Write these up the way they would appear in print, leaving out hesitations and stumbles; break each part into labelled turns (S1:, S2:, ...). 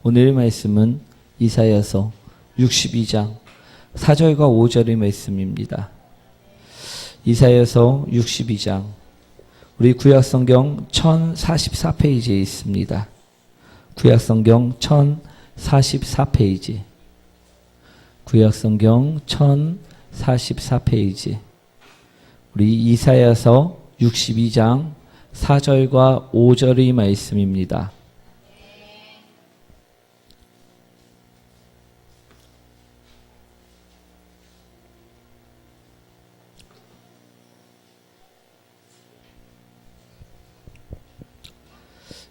S1: 오늘 말씀은 이사야서 62장 4절과 5절의 말씀입니다. 이사야서 62장 우리 구약성경 1044페이지에 있습니다. 구약성경 1044페이지 구약성경 1044페이지 우리 이사야서 62장 4절과 5절의 말씀입니다.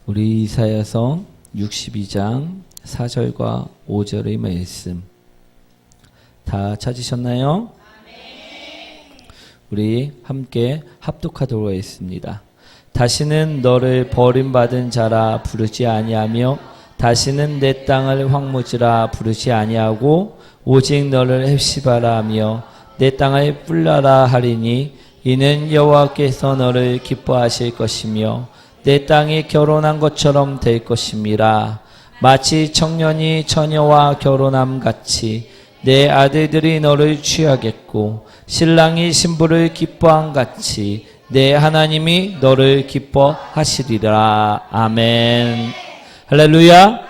S1: 우리 이사야서 62장 4절과 5절의 말씀 다 찾으셨나요? 우리 함께 합독하도록 하겠습니다. 다시는 너를 버림받은 자라 부르지 아니하며 다시는 내 땅을 황무지라 부르지 아니하고 오직 너를 헵시바라 하며 내 땅을 뿔라라 하리니 이는 여호와께서 너를 기뻐하실 것이며 내 땅이 결혼한 것처럼 될 것임이라. 마치 청년이 처녀와 결혼함 같이 내 아들들이 너를 취하겠고 신랑이 신부를 기뻐함 같이 내 하나님이 너를 기뻐하시리라. 아멘. 할렐루야.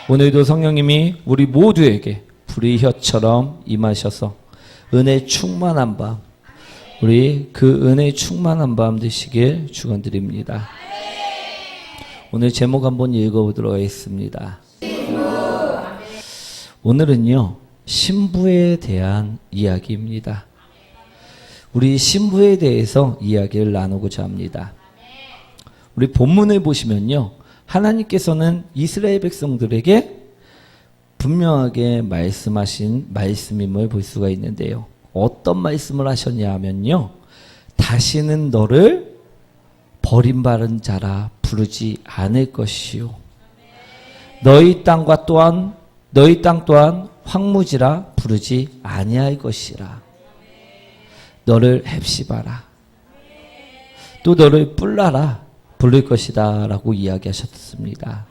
S1: 오늘도 성령님이 우리 모두에게 불의 혀처럼 임하셔서 은혜 충만한 밤, 우리 그 은혜 충만한 밤 되시길 축원드립니다. 오늘 제목 한번 읽어보도록 하겠습니다. 오늘은요, 신부에 대한 이야기입니다. 우리 신부에 대해서 이야기를 나누고자 합니다. 우리 본문을 보시면요, 하나님께서는 이스라엘 백성들에게 분명하게 말씀하신 말씀임을 볼 수가 있는데요. 어떤 말씀을 하셨냐 하면요, 다시는 너를 버림받은 자라 부르지 않을 것이요 너희 땅 또한 황무지라 부르지 아니할 것이라. 너를 헵시바라 또 너를 뿔라라 부를 것이다 라고 이야기하셨습니다.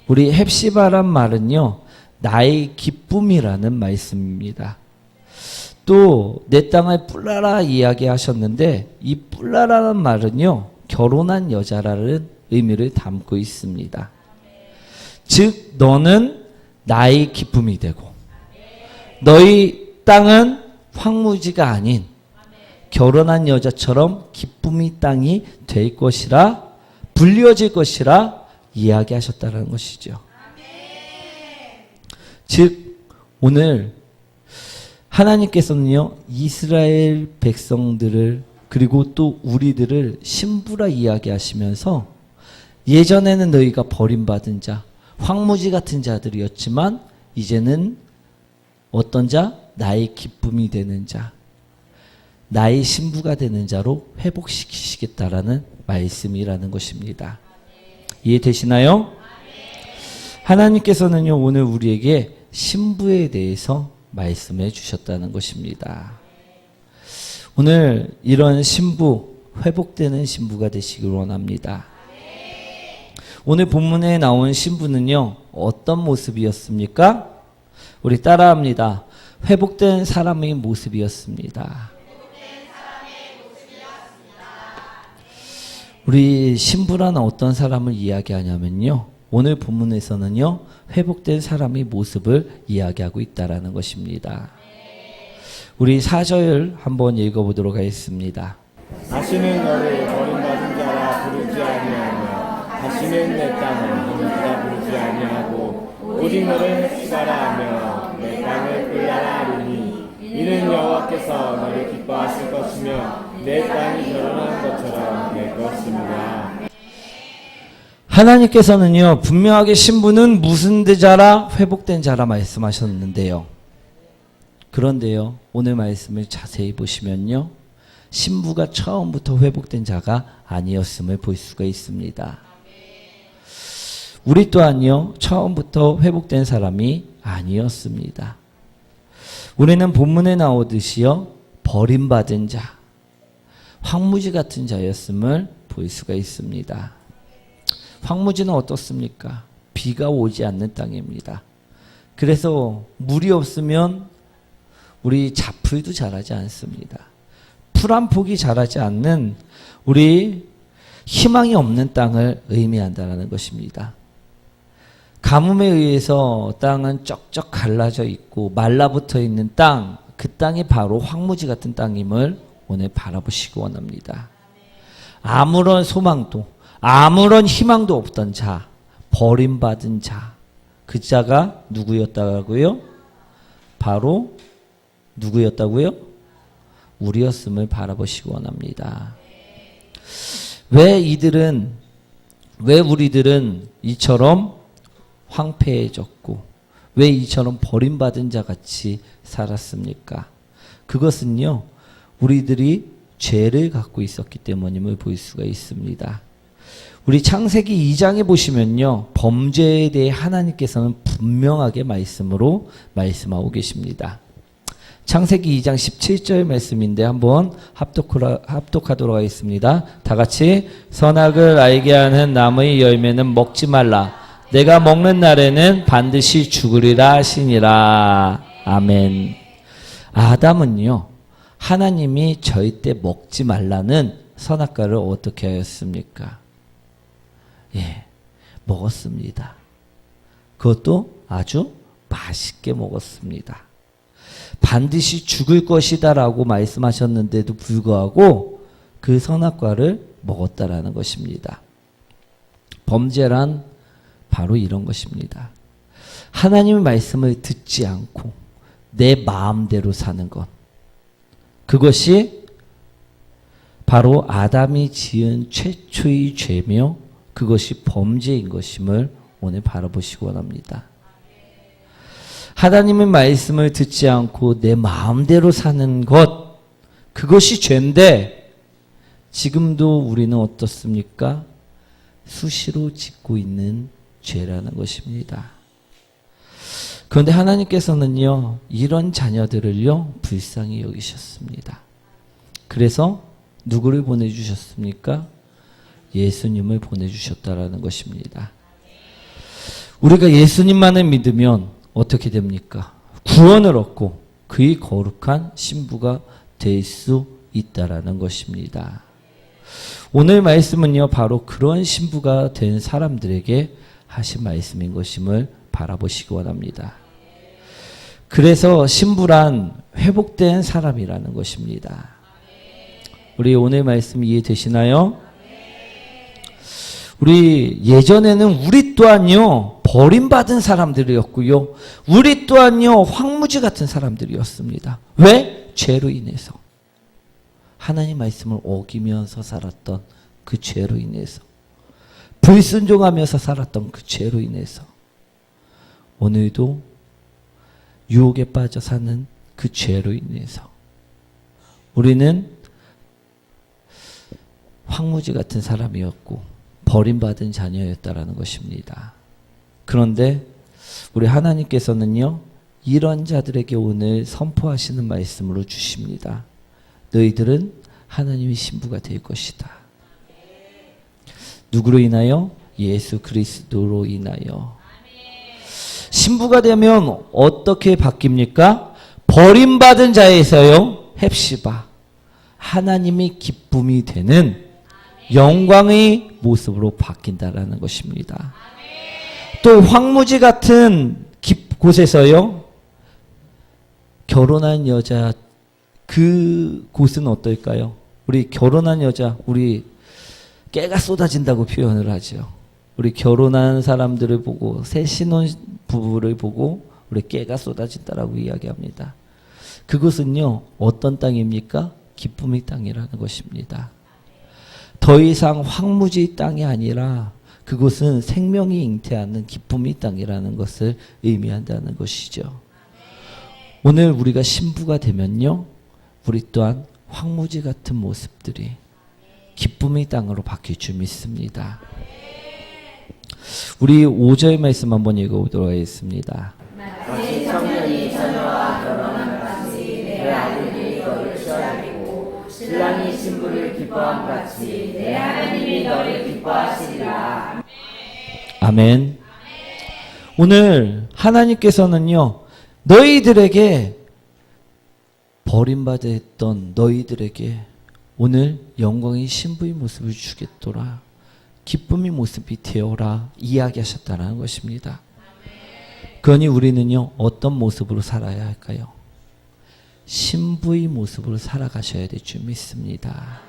S1: 우리 헵시바란 말은요, 나의 기쁨이라는 말씀입니다. 또 내 땅을 뿔라라 이야기하셨는데 이 뿔라라는 말은요, 결혼한 여자라는 의미를 담고 있습니다. 즉 너는 나의 기쁨이 되고 너희 땅은 황무지가 아닌 결혼한 여자처럼 기쁨의 땅이 될 것이라, 불려질 것이라 이야기하셨다는 것이죠. 즉 오늘 하나님께서는요, 이스라엘 백성들을 그리고 또 우리들을 신부라 이야기하시면서 예전에는 너희가 버림받은 자, 황무지 같은 자들이었지만 이제는 어떤 자? 나의 기쁨이 되는 자, 나의 신부가 되는 자로 회복시키시겠다라는 말씀이라는 것입니다. 이해되시나요? 하나님께서는요, 오늘 우리에게 신부에 대해서 말씀해 주셨다는 것입니다. 오늘 이런 신부, 회복되는 신부가 되시길 원합니다. 오늘 본문에 나온 신부는요, 어떤 모습이었습니까? 우리 따라합니다. 회복된 사람의 모습이었습니다. 우리 신부라는 어떤 사람을 이야기하냐면요, 오늘 본문에서는요, 회복된 사람의 모습을 이야기하고 있다라는 것입니다. 우리 4절 한번 읽어보도록 하겠습니다.
S2: 다시는 너를 버림받은 자라 부르지 아니하며 다시는 내 땅을 황무지라 부르지 아니하고 오직 너를 헵시바라 하며 내 땅을 뿔라라 하리니 이는 여호와께서 너를 기뻐하실 것이며 내 땅이 결혼한 것처럼 될 것입니다.
S1: 하나님께서는요, 분명하게 신부는 무슨 자라? 회복된 자라 말씀하셨는데요. 그런데요, 오늘 말씀을 자세히 보시면요, 신부가 처음부터 회복된 자가 아니었음을 볼 수가 있습니다. 우리 또한요, 처음부터 회복된 사람이 아니었습니다. 우리는 본문에 나오듯이요, 버림받은 자, 황무지 같은 자였음을 볼 수가 있습니다. 황무지는 어떻습니까? 비가 오지 않는 땅입니다. 그래서 물이 없으면 우리 잡풀도 자라지 않습니다. 풀 한 폭이 자라지 않는 우리 희망이 없는 땅을 의미한다는 것입니다. 가뭄에 의해서 땅은 쩍쩍 갈라져 있고 말라붙어 있는 땅, 그 땅이 바로 황무지 같은 땅임을 오늘 바라보시기 원합니다. 아무런 소망도 아무런 희망도 없던 자, 버림받은 자, 그 자가 누구였다고요? 바로 누구였다고요? 우리였음을 바라보시기 원합니다. 왜 우리들은 이처럼 황폐해졌고 왜 이처럼 버림받은 자 같이 살았습니까? 그것은요, 우리들이 죄를 갖고 있었기 때문임을 볼 수가 있습니다. 우리 창세기 2장에 보시면요, 범죄에 대해 하나님께서는 분명하게 말씀하고 계십니다. 창세기 2장 17절 말씀인데 한번 합독하도록 하겠습니다. 다 같이, 선악을 알게 하는 나무의 열매는 먹지 말라. 내가 먹는 날에는 반드시 죽으리라 하시니라. 아멘. 아담은요, 하나님이 절대 먹지 말라는 선악과를 어떻게 하였습니까? 예, 먹었습니다. 그것도 아주 맛있게 먹었습니다. 반드시 죽을 것이다 라고 말씀하셨는데도 불구하고 그 선악과를 먹었다라는 것입니다. 범죄란 바로 이런 것입니다. 하나님의 말씀을 듣지 않고 내 마음대로 사는 것, 그것이 바로 아담이 지은 최초의 죄며 그것이 범죄인 것임을 오늘 바라보시기 원합니다. 하나님의 말씀을 듣지 않고 내 마음대로 사는 것, 그것이 죄인데 지금도 우리는 어떻습니까? 수시로 짓고 있는 죄라는 것입니다. 그런데 하나님께서는요, 이런 자녀들을요, 불쌍히 여기셨습니다. 그래서 누구를 보내주셨습니까? 예수님을 보내주셨다라는 것입니다. 우리가 예수님만을 믿으면 어떻게 됩니까? 구원을 얻고 그의 거룩한 신부가 될 수 있다라는 것입니다. 오늘 말씀은요, 바로 그런 신부가 된 사람들에게 하신 말씀인 것임을 바라보시기 원합니다. 그래서 신부란 회복된 사람이라는 것입니다. 우리 오늘 말씀 이해되시나요? 우리 예전에는 우리 또한요, 버림받은 사람들이었고요, 우리 또한요, 황무지 같은 사람들이었습니다. 왜? 죄로 인해서. 하나님 말씀을 어기면서 살았던 그 죄로 인해서, 불순종하면서 살았던 그 죄로 인해서, 오늘도 유혹에 빠져 사는 그 죄로 인해서 우리는 황무지 같은 사람이었고 버림받은 자녀였다라는 것입니다. 그런데 우리 하나님께서는요, 이런 자들에게 오늘 선포하시는 말씀으로 주십니다. 너희들은 하나님의 신부가 될 것이다. 누구로 인하여? 예수 그리스도로 인하여. 신부가 되면 어떻게 바뀝니까? 버림받은 자에서요, 헵시바, 하나님이 기쁨이 되는 영광의 모습으로 바뀐다라는 것입니다. 또 황무지 같은 곳에서요, 결혼한 여자, 그 곳은 어떨까요? 우리 결혼한 여자, 우리 깨가 쏟아진다고 표현을 하죠. 우리 결혼한 사람들을 보고, 새 신혼 부부를 보고 우리 깨가 쏟아진다라고 이야기합니다. 그것은요, 어떤 땅입니까? 기쁨의 땅이라는 것입니다. 더 이상 황무지 땅이 아니라 그곳은 생명이 잉태하는 기쁨의 땅이라는 것을 의미한다는 것이죠. 오늘 우리가 신부가 되면요, 우리 또한 황무지 같은 모습들이 기쁨의 땅으로 바뀔 줄 믿습니다. 우리 5절 말씀 한번 읽어보도록 하겠습니다.
S3: 마치 청년이 처녀와 결혼한 같이 내 아들이 너를 취하겠고 신랑이 신부를 기뻐함 같이 내 하나님이 너를 기뻐하시리라.
S1: 아멘. 오늘 하나님께서는요, 너희들에게 버림받았던 너희들에게 오늘 영광의 신부의 모습을 주겠도라, 기쁨의 모습이 되어라 이야기하셨다는 것입니다. 그러니 우리는요, 어떤 모습으로 살아야 할까요? 신부의 모습으로 살아가셔야 될 줄 믿습니다.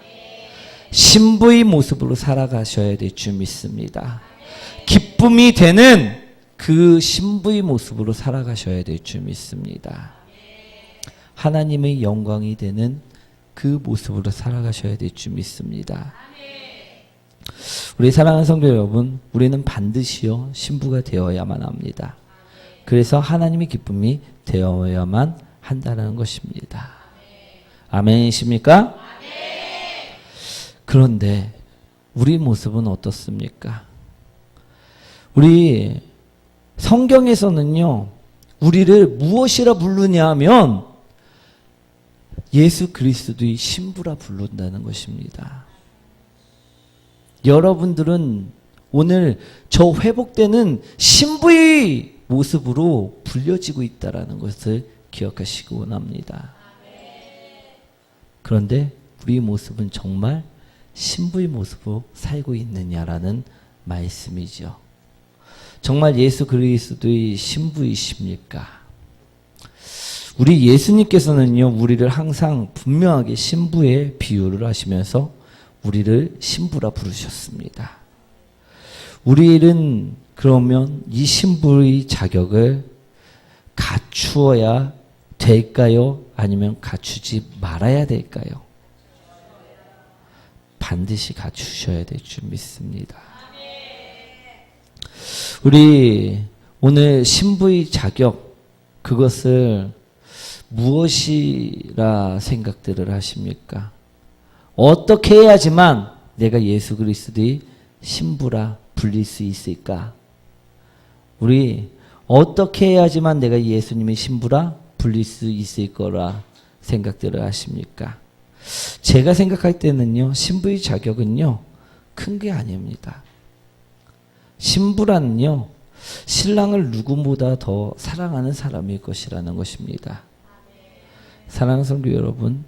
S1: 신부의 모습으로 살아가셔야 될 줄 믿습니다. 기쁨이 되는 그 신부의 모습으로 살아가셔야 될 줄 믿습니다. 하나님의 영광이 되는 그 모습으로 살아가셔야 될 줄 믿습니다. 우리 사랑하는 성도 여러분, 우리는 반드시요 신부가 되어야만 합니다. 그래서 하나님의 기쁨이 되어야만 한다는 것입니다. 아멘이십니까? 그런데 우리 모습은 어떻습니까? 우리 성경에서는요, 우리를 무엇이라 부르냐 하면 예수 그리스도의 신부라 부른다는 것입니다. 여러분들은 오늘 저 회복되는 신부의 모습으로 불려지고 있다는 것을 기억하시기 원합니다. 그런데 우리 모습은 정말 신부의 모습으로 살고 있느냐라는 말씀이죠. 정말 예수 그리스도의 신부이십니까? 우리 예수님께서는요, 우리를 항상 분명하게 신부의 비유를 하시면서 우리를 신부라 부르셨습니다. 우리는 그러면 이 신부의 자격을 갖추어야 될까요? 아니면 갖추지 말아야 될까요? 반드시 갖추셔야 될 줄 믿습니다. 우리 오늘 신부의 자격, 그것을 무엇이라 생각들을 하십니까? 어떻게 해야지만 내가 예수 그리스도의 신부라 불릴 수 있을까? 우리 어떻게 해야지만 내가 예수님의 신부라 불릴 수 있을 거라 생각들을 하십니까? 제가 생각할 때는요, 신부의 자격은요, 큰 게 아닙니다. 신부란요, 신랑을 누구보다 더 사랑하는 사람일 것이라는 것입니다. 사랑하는 성도 여러분,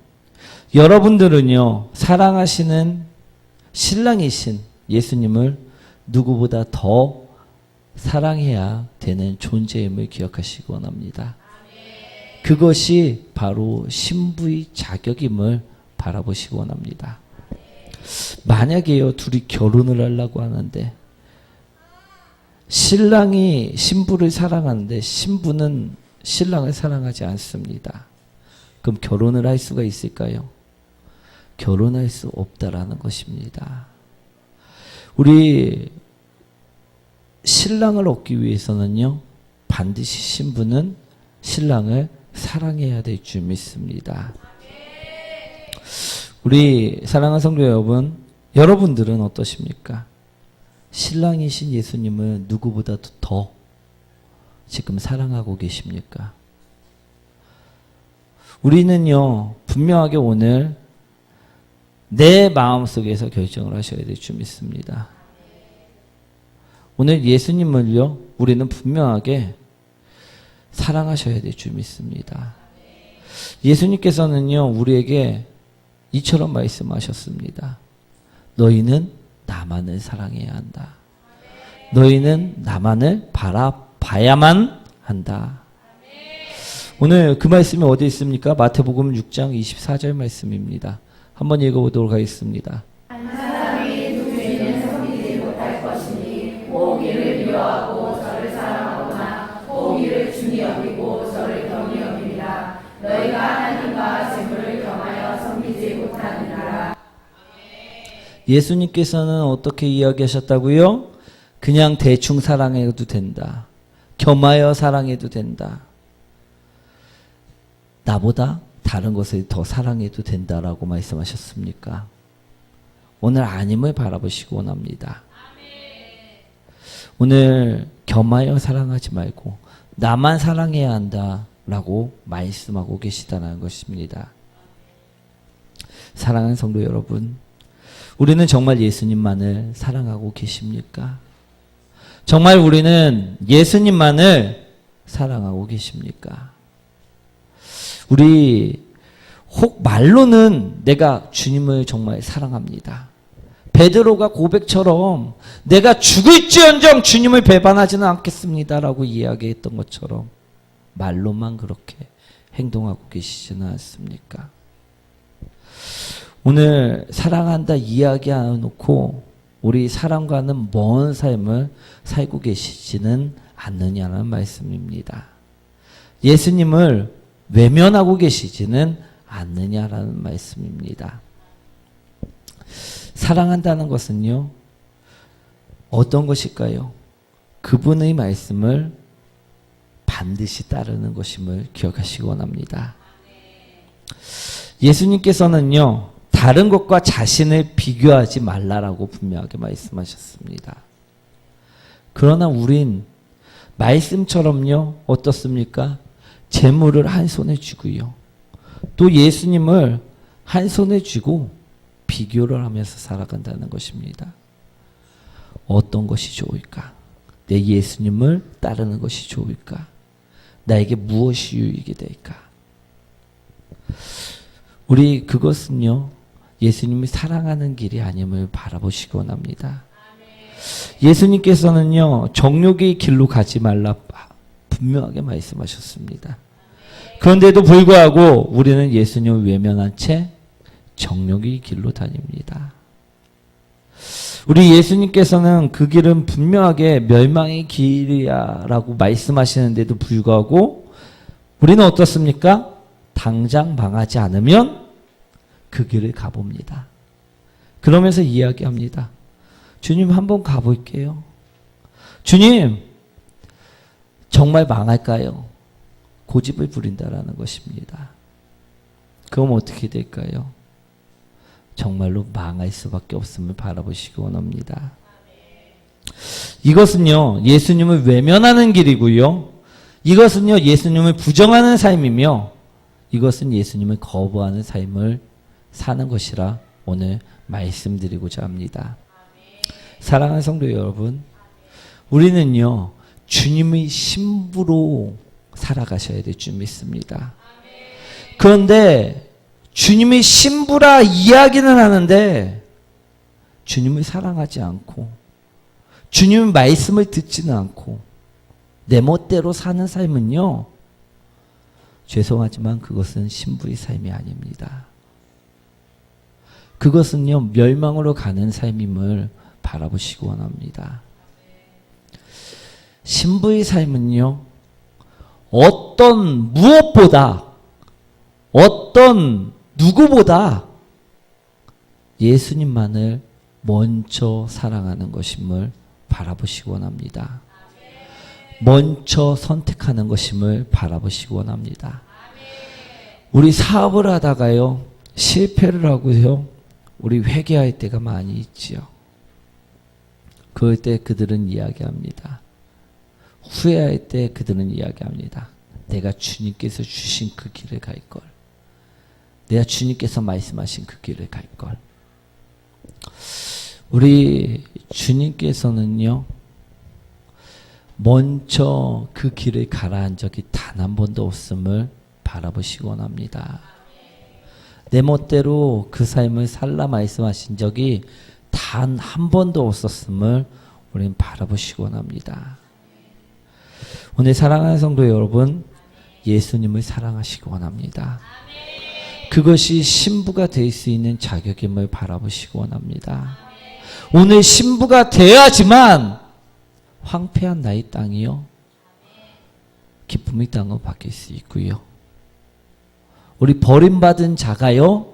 S1: 여러분들은요, 사랑하시는 신랑이신 예수님을 누구보다 더 사랑해야 되는 존재임을 기억하시기 원합니다. 그것이 바로 신부의 자격임을 바라보시기 원합니다. 만약에요, 둘이 결혼을 하려고 하는데 신랑이 신부를 사랑하는데 신부는 신랑을 사랑하지 않습니다. 그럼 결혼을 할 수가 있을까요? 결혼할 수 없다라는 것입니다. 우리 신랑을 얻기 위해서는요, 반드시 신부는 신랑을 사랑해야 될 줄 믿습니다. 우리 사랑하는 성도 여러분, 여러분들은 어떠십니까? 신랑이신 예수님을 누구보다도 더 지금 사랑하고 계십니까? 우리는요, 분명하게 오늘 내 마음속에서 결정을 하셔야 될 줄 믿습니다. 오늘 예수님을요, 우리는 분명하게 사랑하셔야 될 줄 믿습니다. 예수님께서는요, 우리에게 이처럼 말씀하셨습니다. 너희는 나만을 사랑해야 한다. 너희는 나만을 바라봐야만 한다. 오늘 그 말씀이 어디 있습니까? 마태복음 6장 24절 말씀입니다. 한번 읽어보도록 하겠습니다.
S3: 한 사람이 누구에는 섬기지 못할 것이니 오직 이를 미워하고 저를 사랑하거나 오직 이를 중히 여기고 저를 경히 여깁니다. 너희가 하나님과 재물을 겸하여 섬기지 못하느니라.
S1: 예수님께서는 어떻게 이야기하셨다고요? 그냥 대충 사랑해도 된다. 겸하여 사랑해도 된다. 나보다 다른 것을 더 사랑해도 된다라고 말씀하셨습니까? 오늘 아님을 바라보시기 원합니다. 오늘 겸하여 사랑하지 말고 나만 사랑해야 한다라고 말씀하고 계시다는 것입니다. 사랑하는 성도 여러분, 우리는 정말 예수님만을 사랑하고 계십니까? 정말 우리는 예수님만을 사랑하고 계십니까? 우리 혹 말로는 내가 주님을 정말 사랑합니다. 베드로가 고백처럼 내가 죽을지언정 주님을 배반하지는 않겠습니다라고 이야기했던 것처럼 말로만 그렇게 행동하고 계시지는 않습니까? 오늘 사랑한다 이야기 안 놓고 우리 사랑과는 먼 삶을 살고 계시지는 않느냐는 말씀입니다. 예수님을 외면하고 계시지는 않느냐라는 말씀입니다. 사랑한다는 것은요, 어떤 것일까요? 그분의 말씀을 반드시 따르는 것임을 기억하시기 원합니다. 예수님께서는요, 다른 것과 자신을 비교하지 말라라고 분명하게 말씀하셨습니다. 그러나 우린 말씀처럼요, 어떻습니까? 재물을 한 손에 쥐고요, 또 예수님을 한 손에 쥐고 비교를 하면서 살아간다는 것입니다. 어떤 것이 좋을까? 내 예수님을 따르는 것이 좋을까? 나에게 무엇이 유익이 될까? 우리 그것은요, 예수님이 사랑하는 길이 아님을 바라보시기 원합니다. 예수님께서는요, 정욕의 길로 가지 말라 분명하게 말씀하셨습니다. 그런데도 불구하고 우리는 예수님을 외면한 채 정욕의 길로 다닙니다. 우리 예수님께서는 그 길은 분명하게 멸망의 길이야 라고 말씀하시는데도 불구하고 우리는 어떻습니까? 당장 망하지 않으면 그 길을 가봅니다. 그러면서 이야기합니다. 주님, 한번 가볼게요. 주님, 정말 망할까요? 고집을 부린다라는 것입니다. 그럼 어떻게 될까요? 정말로 망할 수밖에 없음을 바라보시기 원합니다. 이것은요, 예수님을 외면하는 길이고요, 이것은요, 예수님을 부정하는 삶이며, 이것은 예수님을 거부하는 삶을 사는 것이라 오늘 말씀드리고자 합니다. 사랑하는 성도 여러분, 우리는요, 주님의 신부로 살아가셔야 될 줄 믿습니다. 그런데 주님의 신부라 이야기는 하는데 주님을 사랑하지 않고 주님의 말씀을 듣지는 않고 내 멋대로 사는 삶은요, 죄송하지만 그것은 신부의 삶이 아닙니다. 그것은요, 멸망으로 가는 삶임을 바라보시기 원합니다. 신부의 삶은요, 어떤 무엇보다 어떤 누구보다 예수님만을 먼저 사랑하는 것임을 바라보시기 원합니다. 먼저 선택하는 것임을 바라보시기 원합니다. 우리 사업을 하다가요, 실패를 하고요, 우리 회개할 때가 많이 있지요. 그럴 때 그들은 이야기합니다. 후회할 때 그들은 이야기합니다. 내가 주님께서 주신 그 길을 갈 걸. 내가 주님께서 말씀하신 그 길을 갈 걸. 우리 주님께서는요, 먼저 그 길을 가라한 적이 단 한 번도 없음을 바라보시기 원합니다. 내 멋대로 그 삶을 살라 말씀하신 적이 단 한 번도 없었음을 우리는 바라보시기 원합니다. 오늘 사랑하는 성도 여러분, 예수님을 사랑하시기 원합니다. 그것이 신부가 될 수 있는 자격임을 바라보시기 원합니다. 오늘 신부가 되어야지만 황폐한 나의 땅이요, 기쁨의 땅으로 바뀔 수 있고요, 우리 버림받은 자가요,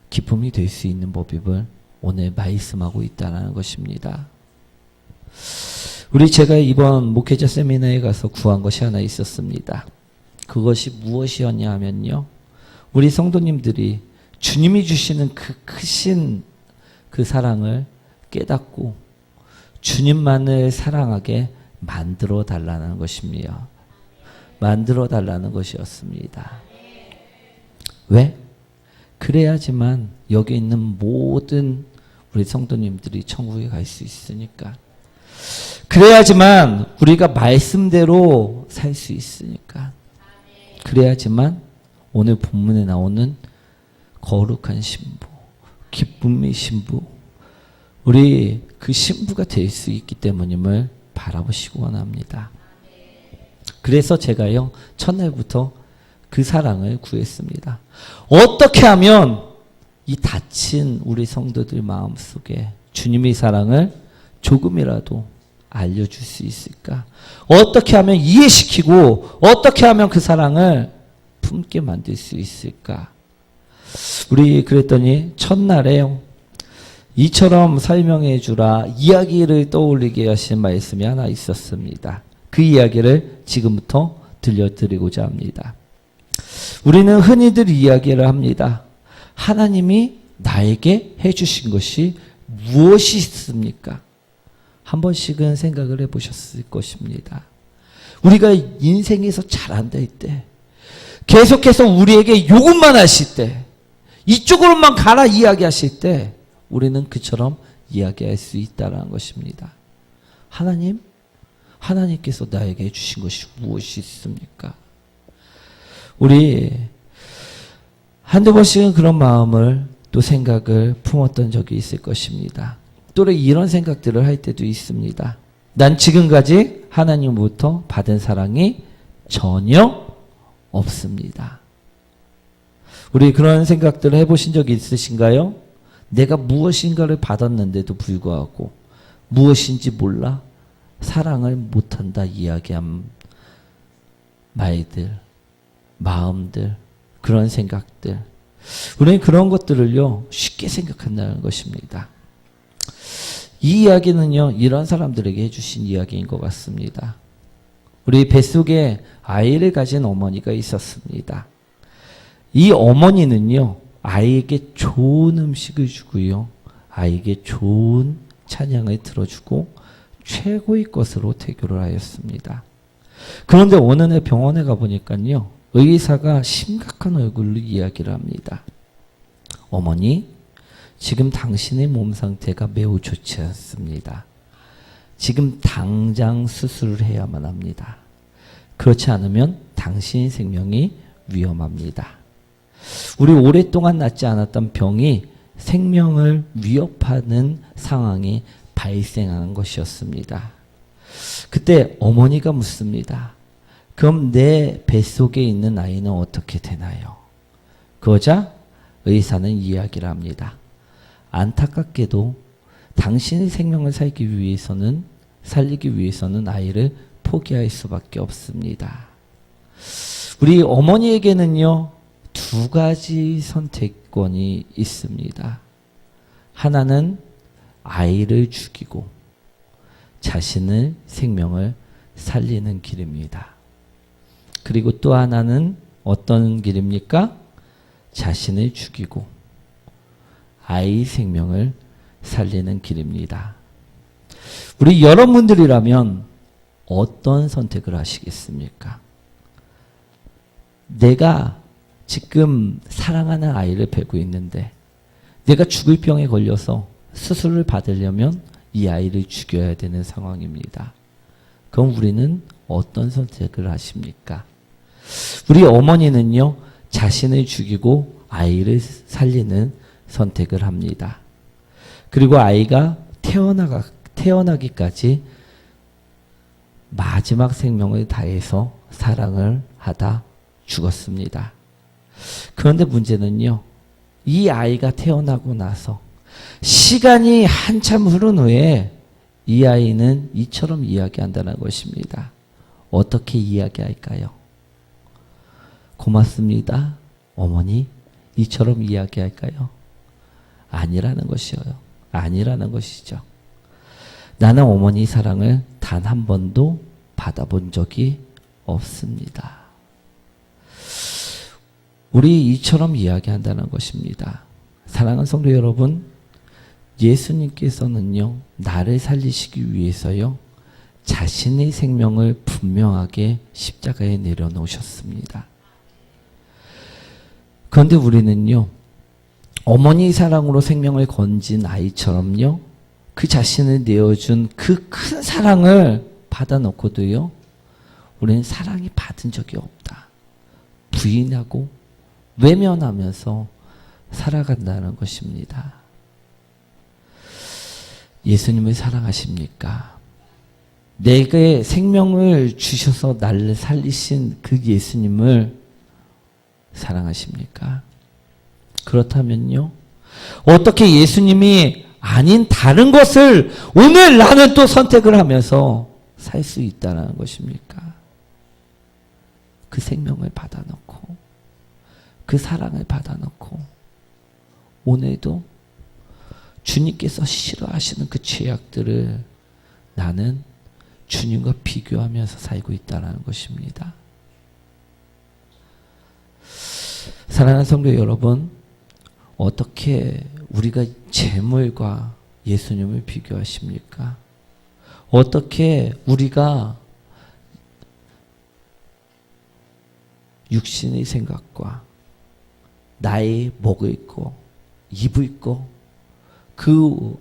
S1: 기쁨이 될 수 있는 법임을 오늘 말씀하고 있다는 것입니다. 제가 이번 목회자 세미나에 가서 구한 것이 하나 있었습니다. 그것이 무엇이었냐 하면요, 우리 성도님들이 주님이 주시는 그 크신 그 사랑을 깨닫고 주님만을 사랑하게 만들어 달라는 것입니다. 만들어 달라는 것이었습니다. 왜? 그래야지만 여기 있는 모든 우리 성도님들이 천국에 갈 수 있으니까. 그래야지만 우리가 말씀대로 살 수 있으니까. 그래야지만 오늘 본문에 나오는 거룩한 신부, 기쁨의 신부, 우리 그 신부가 될 수 있기 때문임을 바라보시기 원합니다. 그래서 제가요, 첫날부터 그 사랑을 구했습니다. 어떻게 하면 이 다친 우리 성도들 마음속에 주님의 사랑을 조금이라도 알려줄 수 있을까? 어떻게 하면 이해시키고 어떻게 하면 그 사랑을 품게 만들 수 있을까? 우리 그랬더니 첫날에 이처럼 설명해 주라 이야기를 떠올리게 하신 말씀이 하나 있었습니다. 그 이야기를 지금부터 들려드리고자 합니다. 우리는 흔히들 이야기를 합니다. 하나님이 나에게 해주신 것이 무엇이 있습니까? 한 번씩은 생각을 해보셨을 것입니다. 우리가 인생에서 잘한다 할 때, 계속해서 우리에게 요것만 하실 때, 이쪽으로만 가라 이야기하실 때 우리는 그처럼 이야기할 수 있다는 것입니다. 하나님께서 나에게 해주신 것이 무엇이 있습니까? 우리 한두 번씩은 그런 마음을 또 생각을 품었던 적이 있을 것입니다. 또 이런 생각들을 할 때도 있습니다. 난 지금까지 하나님으로부터 받은 사랑이 전혀 없습니다. 우리 그런 생각들을 해보신 적이 있으신가요? 내가 무엇인가를 받았는데도 불구하고 무엇인지 몰라 사랑을 못한다 이야기한 말들, 마음들, 그런 생각들. 우리는 그런 것들을요, 쉽게 생각한다는 것입니다. 이 이야기는요, 이런 사람들에게 해주신 이야기인 것 같습니다. 우리 뱃속에 아이를 가진 어머니가 있었습니다. 이 어머니는요, 아이에게 좋은 음식을 주고요, 아이에게 좋은 찬양을 들어주고 최고의 것으로 태교를 하였습니다. 그런데 어느 날 병원에 가보니까요, 의사가 심각한 얼굴로 이야기를 합니다. 어머니, 지금 당신의 몸 상태가 매우 좋지 않습니다. 지금 당장 수술을 해야만 합니다. 그렇지 않으면 당신의 생명이 위험합니다. 우리 오랫동안 낫지 않았던 병이 생명을 위협하는 상황이 발생한 것이었습니다. 그때 어머니가 묻습니다. 그럼 내 뱃속에 있는 아이는 어떻게 되나요? 그러자 의사는 이야기를 합니다. 안타깝게도 당신의 생명을 살리기 위해서는 아이를 포기할 수밖에 없습니다. 우리 어머니에게는요, 두 가지 선택권이 있습니다. 하나는 아이를 죽이고 자신의 생명을 살리는 길입니다. 그리고 또 하나는 어떤 길입니까? 자신을 죽이고 아이 생명을 살리는 길입니다. 우리 여러분들이라면 어떤 선택을 하시겠습니까? 내가 지금 사랑하는 아이를 뵈고 있는데 내가 죽을 병에 걸려서 수술을 받으려면 이 아이를 죽여야 되는 상황입니다. 그럼 우리는 어떤 선택을 하십니까? 우리 어머니는요, 자신을 죽이고 아이를 살리는 선택을 합니다. 그리고 아이가 태어나기까지 마지막 생명을 다해서 사랑을 하다 죽었습니다. 그런데 문제는요, 이 아이가 태어나고 나서 시간이 한참 흐른 후에 이 아이는 이처럼 이야기한다는 것입니다. 어떻게 이야기할까요? 고맙습니다. 어머니, 이처럼 이야기할까요? 아니라는 것이죠. 나는 어머니 사랑을 단 한 번도 받아본 적이 없습니다. 우리 이처럼 이야기한다는 것입니다. 사랑하는 성도 여러분, 예수님께서는요, 나를 살리시기 위해서요, 자신의 생명을 분명하게 십자가에 내려놓으셨습니다. 그런데 우리는요, 어머니 사랑으로 생명을 건진 아이처럼요, 그 자신을 내어준 그 큰 사랑을 받아놓고도요, 우리는 사랑이 받은 적이 없다. 부인하고 외면하면서 살아간다는 것입니다. 예수님을 사랑하십니까? 내게 생명을 주셔서 나를 살리신 그 예수님을 사랑하십니까? 그렇다면요, 어떻게 예수님이 아닌 다른 것을 오늘 나는 또 선택을 하면서 살 수 있다는 것입니까? 그 생명을 받아놓고 그 사랑을 받아놓고 오늘도 주님께서 싫어하시는 그 죄악들을 나는 주님과 비교하면서 살고 있다는 것입니다. 사랑하는 성도 여러분, 어떻게 우리가 재물과 예수님을 비교하십니까? 어떻게 우리가 육신의 생각과 나의 먹을 거, 입을 거, 그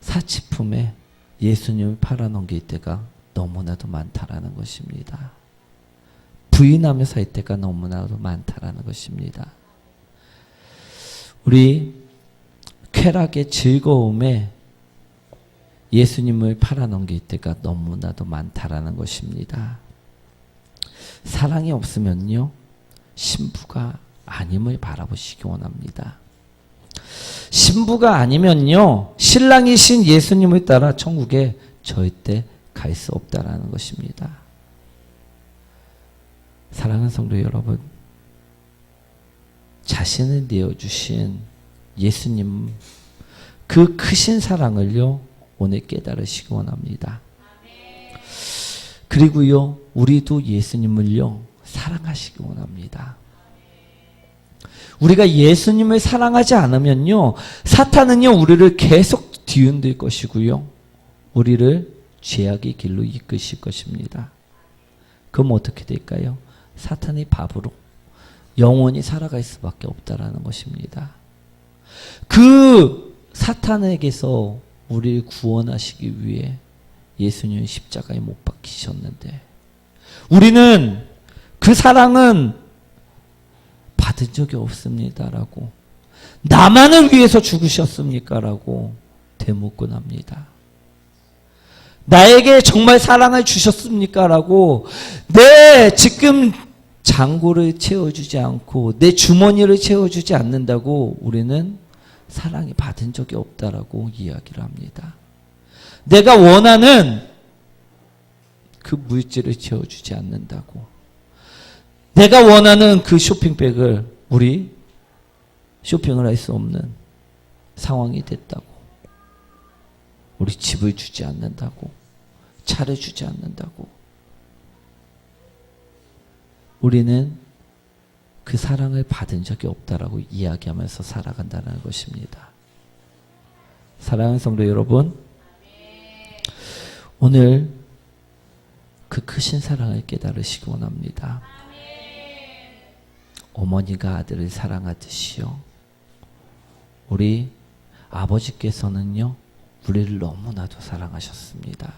S1: 사치품에 예수님을 팔아넘길 때가 너무나도 많다라는 것입니다. 부인하며 살 때가 너무나도 많다라는 것입니다. 우리 쾌락의 즐거움에 예수님을 팔아넘길 때가 너무나도 많다라는 것입니다. 사랑이 없으면요, 신부가 아님을 바라보시기 원합니다. 신부가 아니면요, 신랑이신 예수님을 따라 천국에 절대 갈 수 없다라는 것입니다. 사랑하는 성도 여러분, 자신을 내어주신 예수님, 그 크신 사랑을요, 오늘 깨달으시기 원합니다. 그리고요, 우리도 예수님을요, 사랑하시기 원합니다. 우리가 예수님을 사랑하지 않으면요, 사탄은요, 우리를 계속 뒤흔들 것이고요, 우리를 죄악의 길로 이끄실 것입니다. 그럼 어떻게 될까요? 사탄의 밥으로 영원히 살아갈 수밖에 없다라는 것입니다. 그 사탄에게서 우리를 구원하시기 위해 예수님은 십자가에 못 박히셨는데, 우리는 그 사랑은 받은 적이 없습니다라고, 나만을 위해서 죽으셨습니까? 라고 되묻곤 합니다. 나에게 정말 사랑을 주셨습니까? 라고 내 지금 장고를 채워주지 않고 내 주머니를 채워주지 않는다고 우리는 사랑이 받은 적이 없다라고 이야기를 합니다. 내가 원하는 그 물질을 채워주지 않는다고, 내가 원하는 그 쇼핑백을 우리 쇼핑을 할 수 없는 상황이 됐다고, 우리 집을 주지 않는다고, 차를 주지 않는다고, 우리는 그 사랑을 받은 적이 없다라고 이야기하면서 살아간다는 것입니다. 사랑하는 성도 여러분, 오늘 그 크신 사랑을 깨달으시기 원합니다. 어머니가 아들을 사랑하듯이요, 우리 아버지께서는요, 우리를 너무나도 사랑하셨습니다.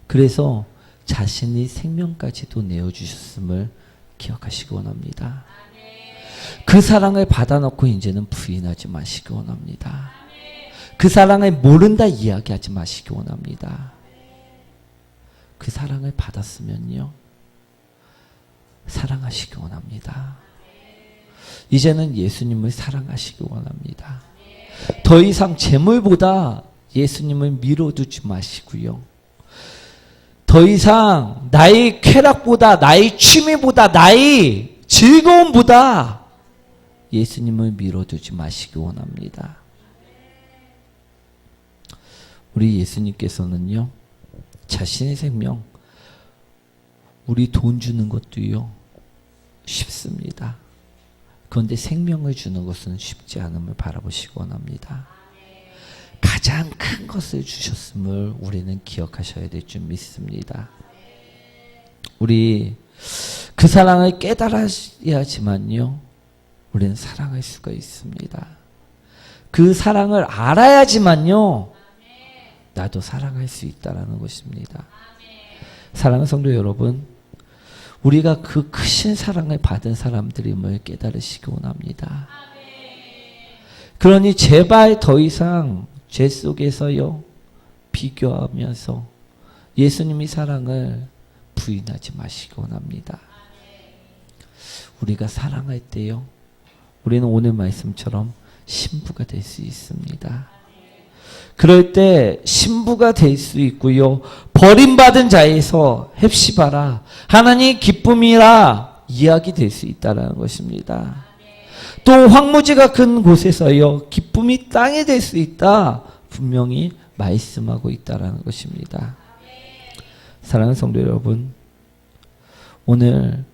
S1: 그래서 자신의 생명까지도 내어주셨음을 기억하시기 원합니다. 그 사랑을 받아놓고 이제는 부인하지 마시기 원합니다. 그 사랑을 모른다 이야기하지 마시기 원합니다. 그 사랑을 받았으면요, 사랑하시기 원합니다. 이제는 예수님을 사랑하시기 원합니다. 더 이상 재물보다 예수님을 미뤄두지 마시고요, 더 이상 나의 쾌락보다, 나의 취미보다, 나의 즐거움보다 예수님을 미뤄두지 마시기 원합니다. 우리 예수님께서는요, 자신의 생명, 우리 돈 주는 것도요, 쉽습니다. 그런데 생명을 주는 것은 쉽지 않음을 바라보시기 원합니다. 가장 큰 것을 주셨음을 우리는 기억하셔야 될 줄 믿습니다. 우리 그 사랑을 깨달아야지만요, 우리는 사랑할 수가 있습니다. 그 사랑을 알아야지만요, 나도 사랑할 수 있다라는 것입니다. 사랑하는 성도 여러분, 우리가 그 크신 사랑을 받은 사람들임을 깨달으시기 원합니다. 그러니 제발 더 이상 죄 속에서요, 비교하면서 예수님의 사랑을 부인하지 마시기 원합니다. 우리가 사랑할 때요, 우리는 오늘 말씀처럼 신부가 될 수 있습니다. 그럴 때 신부가 될 수 있고요, 버림받은 자에서 헵시바라, 하나님의 기쁨이라 이야기 될 수 있다는 것입니다. 또 황무지가 큰 곳에서요, 기쁨이 땅이 될 수 있다, 분명히 말씀하고 있다는 것입니다. 사랑하는 성도 여러분, 오늘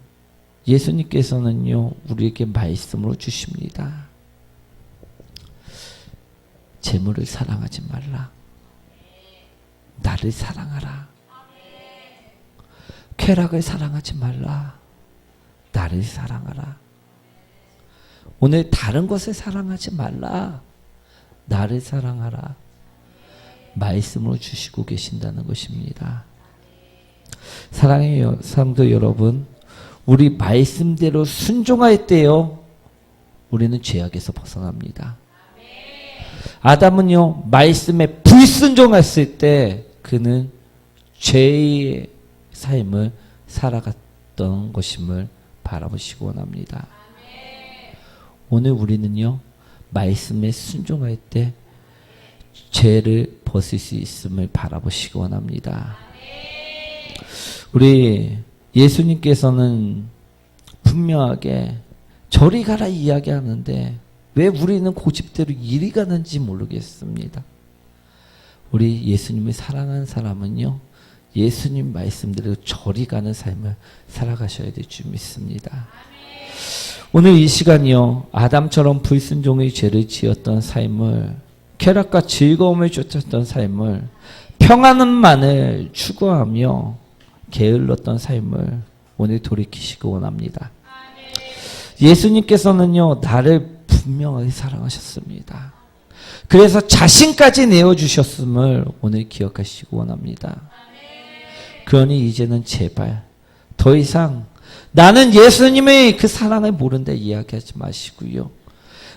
S1: 예수님께서는요, 우리에게 말씀으로 주십니다. 재물을 사랑하지 말라. 나를 사랑하라. 쾌락을 사랑하지 말라. 나를 사랑하라. 오늘 다른 것을 사랑하지 말라. 나를 사랑하라. 말씀으로 주시고 계신다는 것입니다. 사랑해요, 성도 여러분. 우리 말씀대로 순종할 때요, 우리는 죄악에서 벗어납니다. 아담은요, 말씀에 불순종했을 때 그는 죄의 삶을 살아갔던 것임을 바라보시기 원합니다. 오늘 우리는요, 말씀에 순종할 때 죄를 벗을 수 있음을 바라보시기 원합니다. 우리 예수님께서는 분명하게 저리 가라 이야기하는데 왜 우리는 고집대로 이리 가는지 모르겠습니다. 우리 예수님을 사랑하는 사람은요, 예수님 말씀대로 저리 가는 삶을 살아가셔야 될 줄 믿습니다. 오늘 이 시간이요, 아담처럼 불순종의 죄를 지었던 삶을, 쾌락과 즐거움을 쫓았던 삶을, 평안만을 추구하며 게을렀던 삶을 오늘 돌이키시기 원합니다. 예수님께서는요, 나를 분명하게 사랑하셨습니다. 그래서 자신까지 내어주셨음을 오늘 기억하시기 원합니다. 그러니 이제는 제발 더 이상 나는 예수님의 그 사랑을 모른다 이야기하지 마시고요,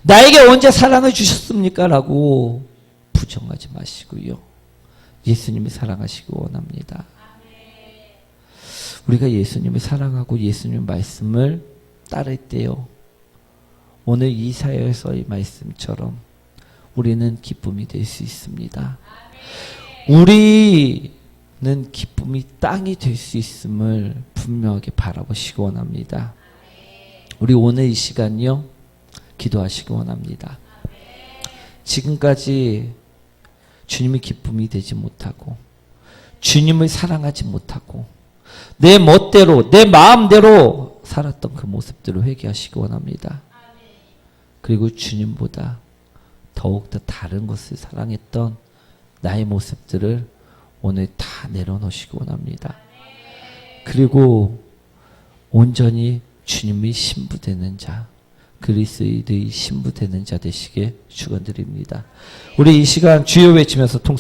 S1: 나에게 언제 사랑을 주셨습니까? 라고 부정하지 마시고요, 예수님이 사랑하시기 원합니다. 우리가 예수님을 사랑하고 예수님 말씀을 따를 때요, 오늘 이사야서의 말씀처럼 우리는 기쁨이 될 수 있습니다. 우리는 기쁨이 땅이 될 수 있음을 분명하게 바라보시기 원합니다. 우리 오늘 이 시간요, 기도하시기 원합니다. 지금까지 주님의 기쁨이 되지 못하고 주님을 사랑하지 못하고 내 멋대로 내 마음대로 살았던 그 모습들을 회개하시기 원합니다. 그리고 주님보다 더욱더 다른 것을 사랑했던 나의 모습들을 오늘 다 내려놓으시기 원합니다. 그리고 온전히 주님의 신부되는 자, 그리스도의 신부되는 자 되시게 축원드립니다. 우리 이 시간 주여 외치면서 통성